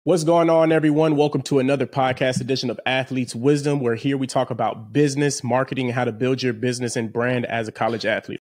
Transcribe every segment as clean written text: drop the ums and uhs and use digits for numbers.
What's going on, everyone? Welcome to another podcast edition of Athletes Wisdom, where here we talk about business, marketing, and how to build your business and brand as a college athlete.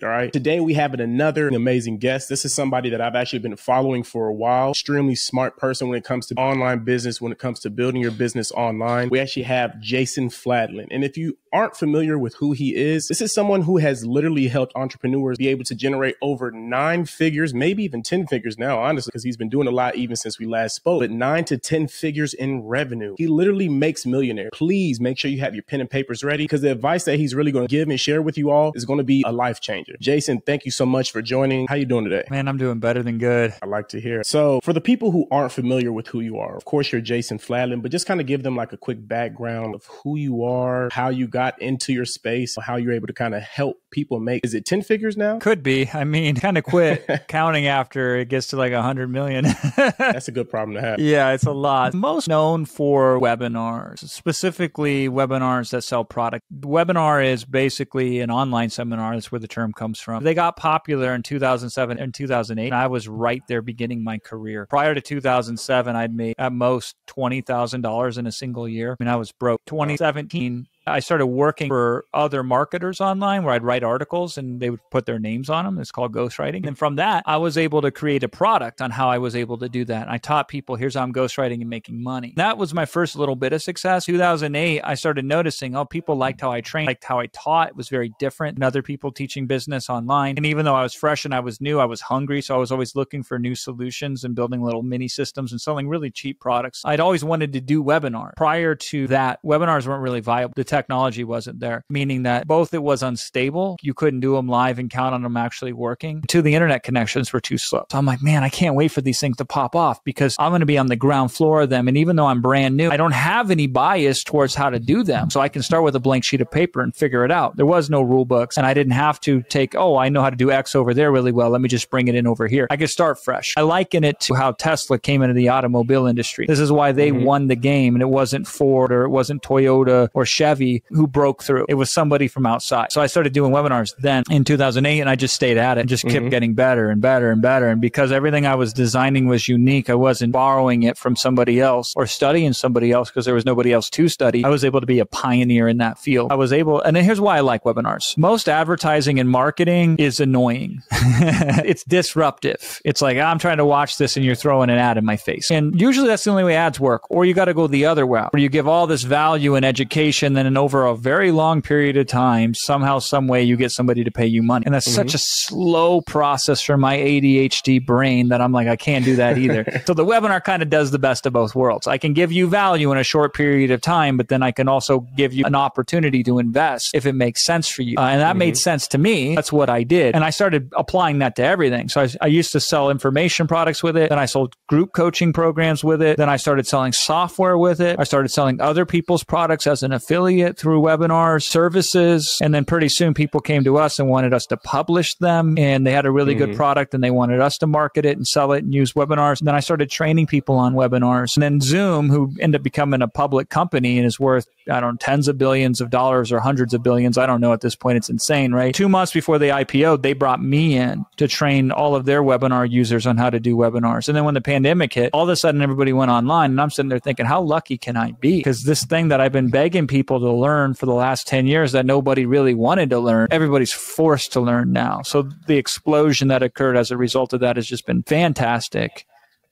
All right. Today, we have another amazing guest. This is somebody that I've actually been following for a while. Extremely smart person when it comes to online business, when it comes to building your business online. We actually have Jason Fladlien. And if you aren't familiar with who he is, this is someone who has literally helped entrepreneurs be able to generate over 9 figures, maybe even 10 figures now, honestly, because he's been doing a lot even since we last spoke, but 9 to 10 figures in revenue. He literally makes millionaires. Please make sure you have your pen and papers ready, because the advice that he's really going to give and share with you all is going to be a life changer. Jason, thank you so much for joining. How you doing today? Man, I'm doing better than good. I like to hear it. So for the people who aren't familiar with who you are, of course, you're Jason Fladlien, but just kind of give them like a quick background of who you are, how you got into your space, how you're able to kind of help people make, is it 10 figures now? Could be. I mean, kind of quit counting after it gets to like 100 million. That's a good problem to have. Yeah, it's a lot. Most known for webinars, specifically webinars that sell product. Webinar is basically an online seminar. That's where the term comes from. They got popular in 2007 and 2008. And I was right there beginning my career. Prior to 2007, I'd made at most $20,000 in a single year. I mean, I was broke. 2017, I started working for other marketers online where I'd write articles and they would put their names on them. It's called ghostwriting. And from that, I was able to create a product on how I was able to do that. And I taught people, here's how I'm ghostwriting and making money. That was my first little bit of success. 2008, I started noticing, people liked how I trained, liked how I taught. It was very different than other people teaching business online. And even though I was fresh and I was new, I was hungry. So I was always looking for new solutions and building little mini systems and selling really cheap products. I'd always wanted to do webinars. Prior to that, webinars weren't really viable. The technology wasn't there, meaning that both it was unstable, you couldn't do them live and count on them actually working, to the internet connections were too slow. So I'm like, man, I can't wait for these things to pop off because I'm going to be on the ground floor of them. And even though I'm brand new, I don't have any bias towards how to do them. So I can start with a blank sheet of paper and figure it out. There was no rule books and I didn't have to take, I know how to do X over there really well. Let me just bring it in over here. I could start fresh. I liken it to how Tesla came into the automobile industry. This is why they won the game, and it wasn't Ford or it wasn't Toyota or Chevy who broke through. It was somebody from outside. So I started doing webinars then in 2008, and I just stayed at it and just kept getting better and better and better. And because everything I was designing was unique, I wasn't borrowing it from somebody else or studying somebody else because there was nobody else to study. I was able to be a pioneer in that field. I was able, and here's why I like webinars. Most advertising and marketing is annoying. It's disruptive. It's like, I'm trying to watch this and you're throwing an ad in my face. And usually that's the only way ads work. Or you got to go the other route, where you give all this value and education, then over a very long period of time, somehow, some way, you get somebody to pay you money. And that's such a slow process for my ADHD brain that I'm like, I can't do that either. So the webinar kind of does the best of both worlds. I can give you value in a short period of time, but then I can also give you an opportunity to invest if it makes sense for you. And that made sense to me. That's what I did. And I started applying that to everything. So I used to sell information products with it. Then I sold group coaching programs with it. Then I started selling software with it. I started selling other people's products as an affiliate through webinars, services. And then pretty soon people came to us and wanted us to publish them. And they had a really good product and they wanted us to market it and sell it and use webinars. And then I started training people on webinars. And then Zoom, who ended up becoming a public company and is worth, I don't know, tens of billions of dollars or hundreds of billions. I don't know at this point. It's insane, right? 2 months before they IPO'd, they brought me in to train all of their webinar users on how to do webinars. And then when the pandemic hit, all of a sudden everybody went online. And I'm sitting there thinking, how lucky can I be? Because this thing that I've been begging people to learn for the last 10 years that nobody really wanted to learn, everybody's forced to learn now. So the explosion that occurred as a result of that has just been fantastic.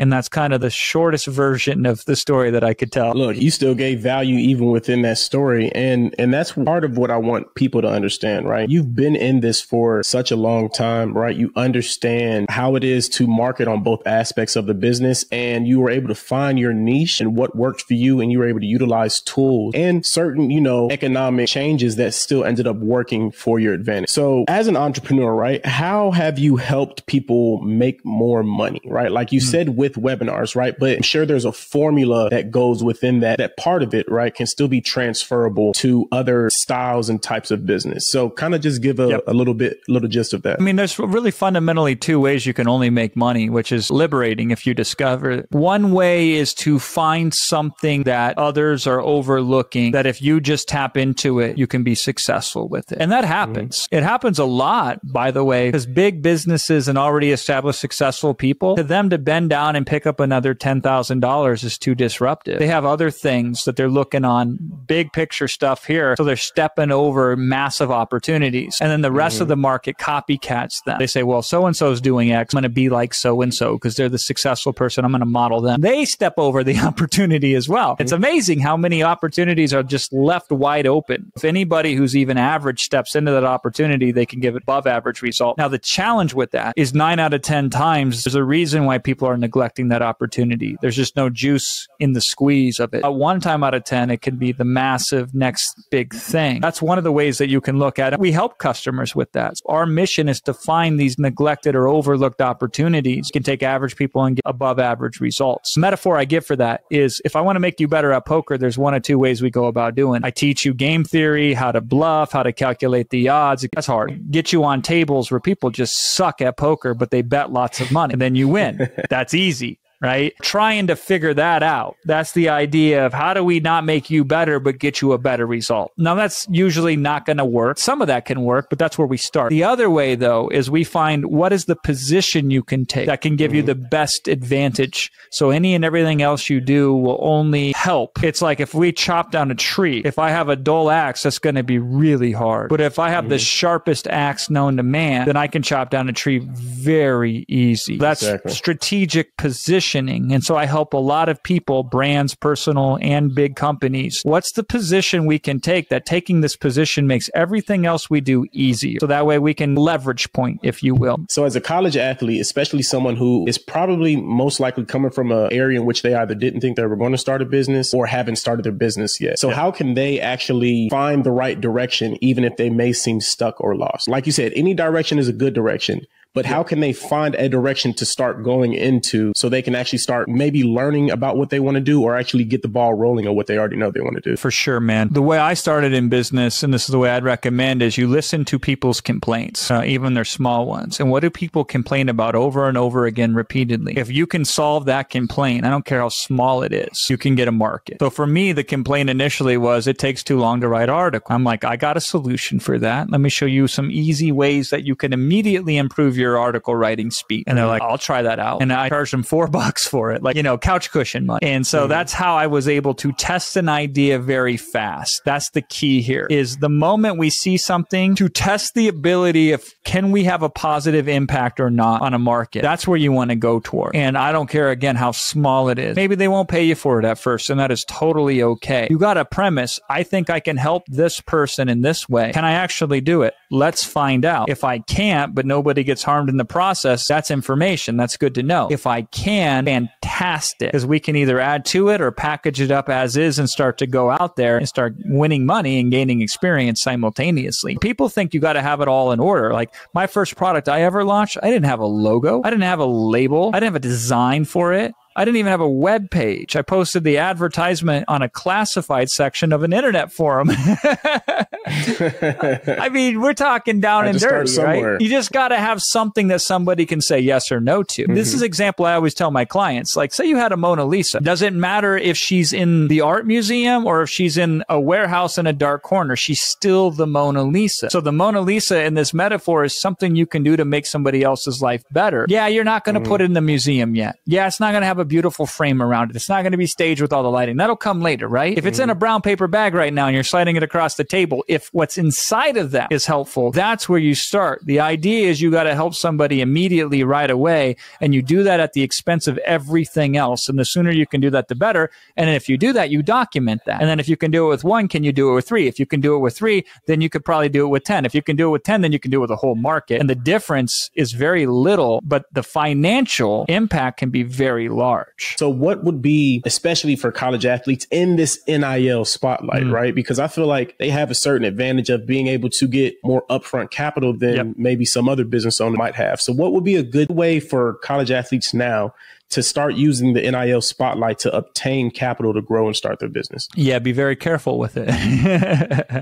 And that's kind of the shortest version of the story that I could tell. Look, you still gave value even within that story. And that's part of what I want people to understand, right? You've been in this for such a long time, right? You understand how it is to market on both aspects of the business. And you were able to find your niche and what worked for you. And you were able to utilize tools and certain, economic changes that still ended up working for your advantage. So as an entrepreneur, right, how have you helped people make more money, right? Like you said, with with webinars, right? But I'm sure there's a formula that goes within that part of it, right, can still be transferable to other styles and types of business. So kind of just give a little gist of that. I mean, there's really fundamentally two ways you can only make money, which is liberating if you discover it. One way is to find something that others are overlooking, that if you just tap into it, you can be successful with it. And that happens. It happens a lot, by the way, because big businesses and already established successful people, to them to bend down and pick up another $10,000 is too disruptive. They have other things that they're looking on, big picture stuff here. So they're stepping over massive opportunities. And then the rest of the market copycats them. They say, well, so-and-so is doing X. I'm going to be like so-and-so because they're the successful person. I'm going to model them. They step over the opportunity as well. It's amazing how many opportunities are just left wide open. If anybody who's even average steps into that opportunity, they can give it above average result. Now, the challenge with that is 9 out of 10 times, there's a reason why people are neglecting that opportunity. There's just no juice in the squeeze of it. One time out of 10, it can be the massive next big thing. That's one of the ways that you can look at it. We help customers with that. Our mission is to find these neglected or overlooked opportunities. You can take average people and get above average results. The metaphor I give for that is, if I want to make you better at poker, there's 1 or 2 ways we go about doing it. I teach you game theory, how to bluff, how to calculate the odds. That's hard. Get you on tables where people just suck at poker, but they bet lots of money and then you win. That's easy. Right? Trying to figure that out. That's the idea of how do we not make you better, but get you a better result. Now, that's usually not going to work. Some of that can work, but that's where we start. The other way, though, is we find what is the position you can take that can give you the best advantage. So any and everything else you do will only help. It's like if we chop down a tree, if I have a dull axe, that's going to be really hard. But if I have the sharpest axe known to man, then I can chop down a tree very easy. That's strategic position. And so I help a lot of people, brands, personal and big companies. What's the position we can take that taking this position makes everything else we do easy? So that way we can leverage point, if you will. So as a college athlete, especially someone who is probably most likely coming from an area in which they either didn't think they were going to start a business or haven't started their business yet. So how can they actually find the right direction, even if they may seem stuck or lost? Like you said, any direction is a good direction. But how can they find a direction to start going into so they can actually start maybe learning about what they want to do or actually get the ball rolling on what they already know they want to do? For sure, man. The way I started in business, and this is the way I'd recommend, is you listen to people's complaints, even their small ones. And what do people complain about over and over again repeatedly? If you can solve that complaint, I don't care how small it is, you can get a market. So for me, the complaint initially was it takes too long to write an article. I'm like, I got a solution for that. Let me show you some easy ways that you can immediately improve your article writing speed. And they're like, I'll try that out. And I charged them $4 for it, like, couch cushion money. And so that's how I was able to test an idea very fast. That's the key here, is the moment we see something, to test the ability of, can we have a positive impact or not on a market? That's where you want to go toward. And I don't care, again, how small it is. Maybe they won't pay you for it at first, and that is totally okay. You got a premise. I think I can help this person in this way. Can I actually do it? Let's find out. If I can't, but nobody gets harmed in the process, that's information. That's good to know. If I can, fantastic, because we can either add to it or package it up as is and start to go out there and start winning money and gaining experience simultaneously. People think you got to have it all in order. Like my first product I ever launched, I didn't have a logo. I didn't have a label. I didn't have a design for it. I didn't even have a web page. I posted the advertisement on a classified section of an internet forum. I mean, we're talking down and dirty, right? You just got to have something that somebody can say yes or no to. This is an example I always tell my clients. Like, say you had a Mona Lisa. Doesn't matter if she's in the art museum or if she's in a warehouse in a dark corner. She's still the Mona Lisa. So the Mona Lisa in this metaphor is something you can do to make somebody else's life better. Yeah, you're not going to put it in the museum yet. Yeah, it's not going to have a beautiful frame around it. It's not going to be staged with all the lighting. That'll come later, right? If it's in a brown paper bag right now and you're sliding it across the table, if what's inside of that is helpful, that's where you start. The idea is you got to help somebody immediately right away, and you do that at the expense of everything else. And the sooner you can do that, the better. And if you do that, you document that. And then if you can do it with 1, can you do it with 3? If you can do it with 3, then you could probably do it with 10. If you can do it with 10, then you can do it with a whole market. And the difference is very little, but the financial impact can be very large. So what would be, especially for college athletes in this NIL spotlight, right? Because I feel like they have a certain advantage of being able to get more upfront capital than maybe some other business owner might have. So what would be a good way for college athletes now to start using the NIL spotlight to obtain capital to grow and start their business? Yeah, be very careful with it.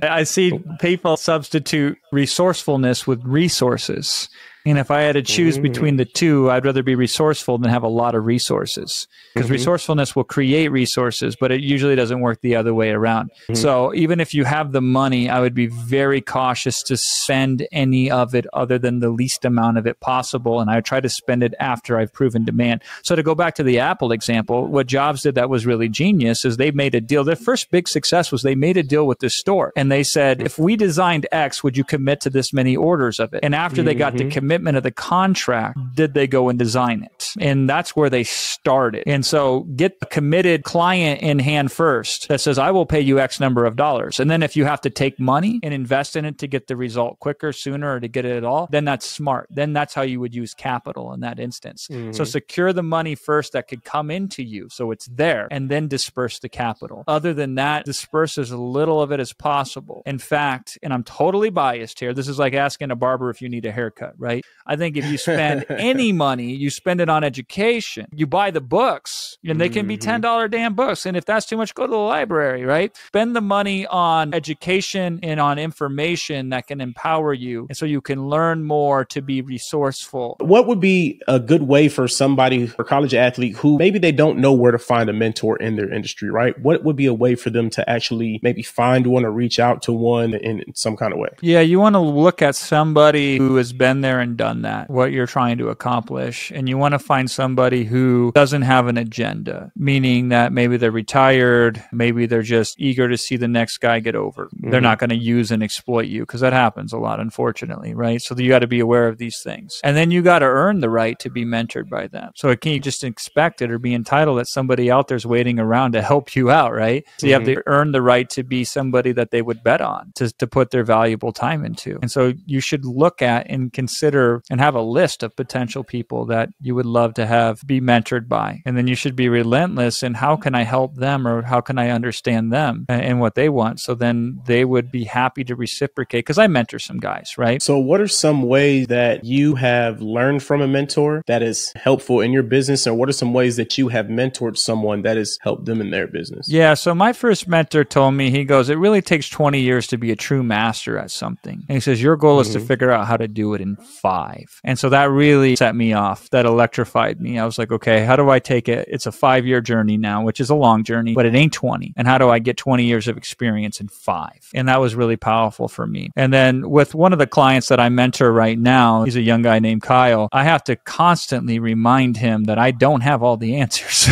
I see people substitute resourcefulness with resources. And if I had to choose between the two, I'd rather be resourceful than have a lot of resources, because resourcefulness will create resources, but it usually doesn't work the other way around. So even if you have the money, I would be very cautious to spend any of it other than the least amount of it possible. And I would try to spend it after I've proven demand. So to go back to the Apple example, what Jobs did that was really genius is they made a deal. Their first big success was they made a deal with the store. And they said, if we designed X, would you commit to this many orders of it? And after they got the commitment of the contract, did they go and design it? And that's where they started. And so get a committed client in hand first that says, I will pay you X number of dollars. And then if you have to take money and invest in it to get the result quicker, sooner, or to get it at all, then that's smart. Then that's how you would use capital in that instance. So secure the money first that could come into you, so it's there, and then disperse the capital. Other than that, disperse as little of it as possible. In fact, and I'm totally biased here, this is like asking a barber if you need a haircut, right? I think if you spend any money, you spend it on education. You buy the books, and they can be $10 damn books. And if that's too much, go to the library, right? Spend the money on education and on information that can empower you, and so you can learn more to be resourceful. What would be a good way for somebody, for a college athlete who maybe they don't know where to find a mentor in their industry, right? What would be a way for them to actually maybe find one or reach out to one in some kind of way? Yeah, you want to look at somebody who has been there and done that, what you're trying to accomplish. And you want to find somebody who doesn't have an agenda, meaning that maybe they're retired, maybe they're just eager to see the next guy get over. They're not going to use and exploit you, because that happens a lot, unfortunately, right? So you got to be aware of these things. And then you got to earn the right to be mentored by them. So it can't just expect it or be entitled that somebody out there's waiting around to help you out, right? So you have to earn the right to be somebody that they would bet on, to put their valuable time into. And so you should look at and consider and have a list of potential people that you would love to have be mentored by. And then you should be relentless in how can I help them, or how can I understand them and what they want. So then they would be happy to reciprocate, because I mentor some guys, right? So what are some ways that you have learned from a mentor that is helpful in your business? And what are some ways that you have mentored someone that has helped them in their business? Yeah. So my first mentor told me, he goes, it really takes 20 years to be a true master at something. And he says, your goal is to figure out how to do it in 5. And so that really set me off. That electrified me. I was like, okay, how do I take it? It's a 5-year journey now, which is a long journey, but it ain't 20. And how do I get 20 years of experience in 5? And that was really powerful for me. And then with one of the clients that I mentor right now, he's a young guy named Kyle. I have to constantly remind him that I don't have all the answers.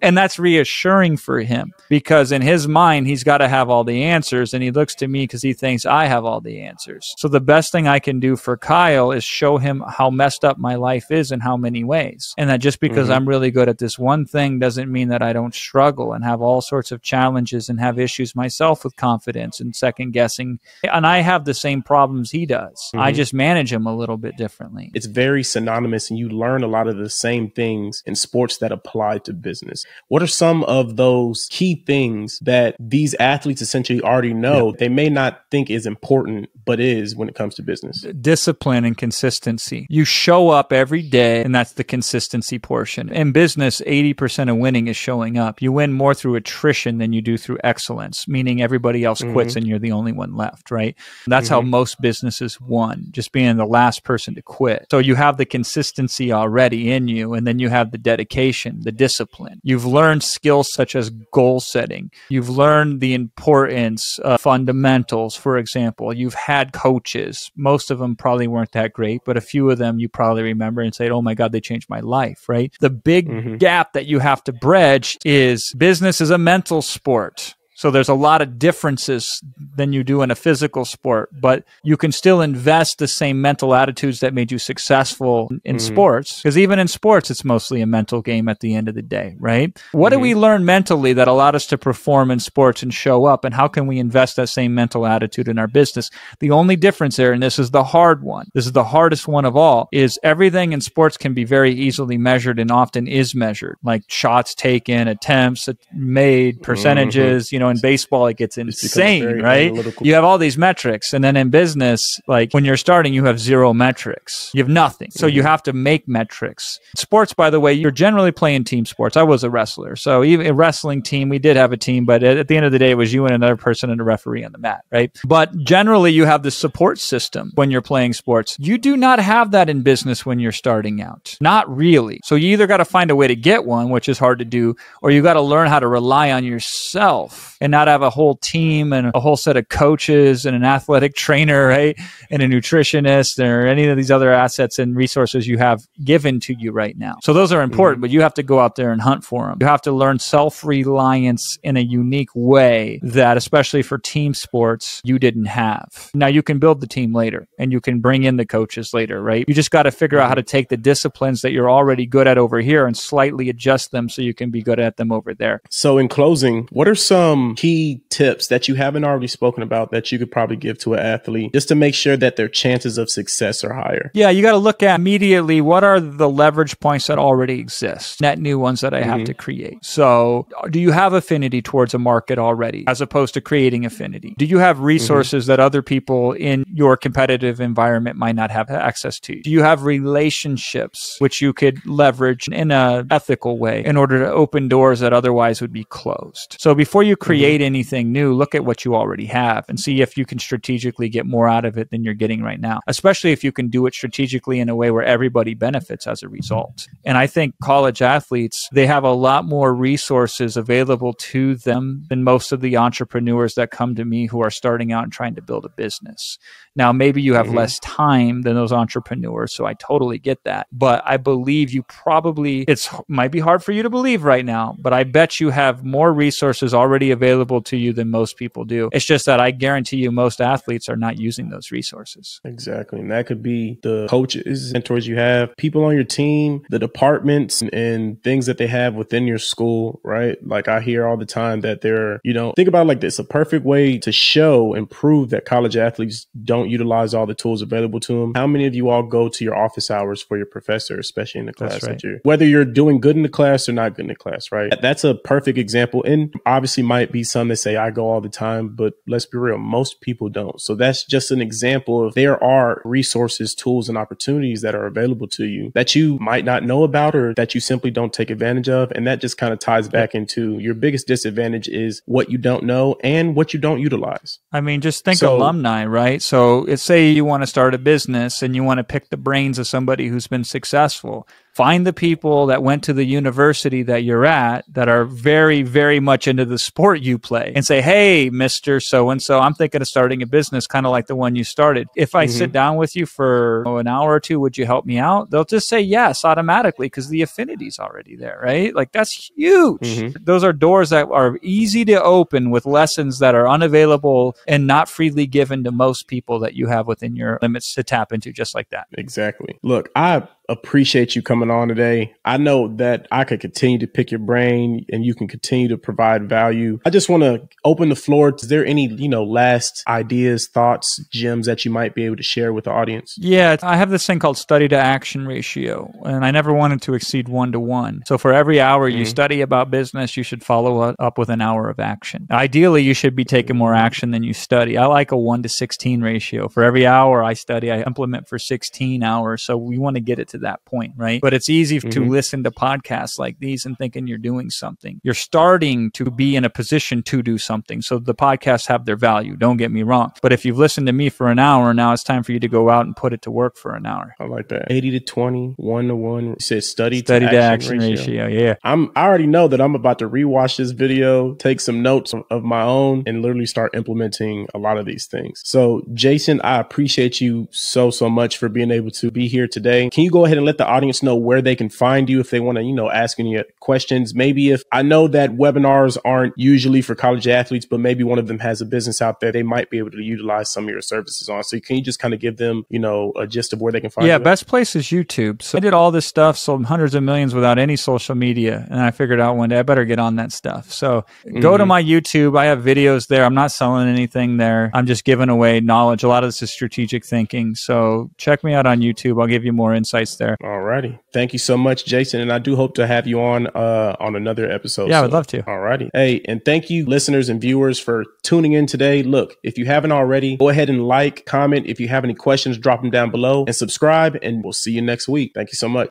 And that's reassuring for him, because in his mind, he's got to have all the answers. And he looks to me because he thinks I have all the answers. So the best thing I can do for Kyle is show him how messed up my life is in how many ways. And that just because I'm really good at this one thing doesn't mean that I don't struggle and have all sorts of challenges and have issues myself with confidence and second guessing. And I have the same problems he does. I just manage them a little bit differently. It's very synonymous, and you learn a lot of the same things in sports that apply to business. What are some of those key things that these athletes essentially already know they may not think is important, but is when it comes to business? Discipline and consistency. You show up every day, and that's the consistency portion. In business, 80% of winning is showing up. You win more through attrition than you do through excellence, meaning everybody else quits and you're the only one left, right? That's how most businesses won, just being the last person to quit. So you have the consistency already in you, and then you have the dedication, the discipline. You've learned skills such as goal setting. You've learned the importance of fundamentals, for example. You've had coaches. Most of them probably weren't that great, but a few of them you probably remember and say, oh my God, they changed my life, right? The big gap that you have to bridge is business is a mental sport. So there's a lot of differences than you do in a physical sport, but you can still invest the same mental attitudes that made you successful in sports. Because even in sports, it's mostly a mental game at the end of the day, right? What do we learn mentally that allowed us to perform in sports and show up? And how can we invest that same mental attitude in our business? The only difference there, and this is the hard one, this is the hardest one of all, is everything in sports can be very easily measured and often is measured, like shots taken, attempts made, percentages, in baseball, it gets insane, right? Analytical. You have all these metrics. And then in business, like when you're starting, you have zero metrics. You have nothing. So you have to make metrics. Sports, by the way, you're generally playing team sports. I was a wrestler. So even a wrestling team, we did have a team, but at the end of the day, it was you and another person and a referee on the mat, right? But generally, you have the support system when you're playing sports. You do not have that in business when you're starting out. Not really. So you either got to find a way to get one, which is hard to do, or you got to learn how to rely on yourself and not have a whole team and a whole set of coaches and an athletic trainer, right? And a nutritionist or any of these other assets and resources you have given to you right now. So those are important, but you have to go out there and hunt for them. You have to learn self-reliance in a unique way that, especially for team sports, you didn't have. Now you can build the team later and you can bring in the coaches later, right? You just got to figure out how to take the disciplines that you're already good at over here and slightly adjust them so you can be good at them over there. So in closing, what are some key tips that you haven't already spoken about that you could probably give to an athlete just to make sure that their chances of success are higher? Yeah, you got to look at immediately what are the leverage points that already exist, net new ones that I have to create. So do you have affinity towards a market already as opposed to creating affinity? Do you have resources that other people in your competitive environment might not have access to? Do you have relationships which you could leverage in an ethical way in order to open doors that otherwise would be closed? So before you create anything new, look at what you already have and see if you can strategically get more out of it than you're getting right now, especially if you can do it strategically in a way where everybody benefits as a result. And I think college athletes, they have a lot more resources available to them than most of the entrepreneurs that come to me who are starting out and trying to build a business. Now, maybe you have less time than those entrepreneurs, so I totally get that. But I believe you probably, might be hard for you to believe right now, but I bet you have more resources already available to you than most people do. It's just that I guarantee you most athletes are not using those resources. Exactly. And that could be the coaches, mentors you have, people on your team, the departments and things that they have within your school, right? Like I hear all the time that they're, think about it like this, a perfect way to show and prove that college athletes don't utilize all the tools available to them. How many of you all go to your office hours for your professor, especially in the class that you're, whether you're doing good in the class or not good in the class, right? That's a perfect example. And obviously might be some that say I go all the time, but let's be real, most people don't. So that's just an example of there are resources, tools, and opportunities that are available to you that you might not know about or that you simply don't take advantage of. And that just kind of ties back into your biggest disadvantage is what you don't know and what you don't utilize. I mean, just think alumni, right? So it's say you want to start a business and you want to pick the brains of somebody who's been successful. Find the people that went to the university that you're at that are very, very much into the sport you play and say, hey, Mr. So-and-so, I'm thinking of starting a business kind of like the one you started. If I sit down with you for an hour or two, would you help me out? They'll just say yes automatically because the affinity's already there, right? Like that's huge. Those are doors that are easy to open with lessons that are unavailable and not freely given to most people that you have within your limits to tap into just like that. Exactly. Look, I appreciate you coming on today. I know that I could continue to pick your brain and you can continue to provide value. I just want to open the floor. Is there any, last ideas, thoughts, gems that you might be able to share with the audience? Yeah, I have this thing called study to action ratio, and I never wanted to exceed 1-to-1. So for every hour you study about business, you should follow up with an hour of action. Ideally, you should be taking more action than you study. I like a 1-to-16 ratio. For every hour I study, I implement for 16 hours. So we want to get it to that point, right? But it's easy to listen to podcasts like these and thinking you're doing something. You're starting to be in a position to do something. So the podcasts have their value. Don't get me wrong. But if you've listened to me for an hour, now it's time for you to go out and put it to work for an hour. I like that. 80-20, 1-to-1. You said study to action ratio. Yeah. I already know that I'm about to rewatch this video, take some notes of my own, and literally start implementing a lot of these things. So Jason, I appreciate you so much for being able to be here today. Can you go ahead and let the audience know where they can find you if they want to, ask any questions? Maybe if I know that webinars aren't usually for college athletes, but maybe one of them has a business out there, they might be able to utilize some of your services on. So can you just kind of give them, a gist of where they can find you? Yeah, best place is YouTube. So I did all this stuff, sold hundreds of millions without any social media. And I figured out one day I better get on that stuff. So go to my YouTube. I have videos there. I'm not selling anything there. I'm just giving away knowledge. A lot of this is strategic thinking. So check me out on YouTube. I'll give you more insights us there. Alrighty. Thank you so much, Jason. And I do hope to have you on another episode. Yeah, I would love to. Alrighty. Hey, and thank you, listeners and viewers, for tuning in today. Look, if you haven't already, go ahead and like, comment. If you have any questions, drop them down below and subscribe, and we'll see you next week. Thank you so much.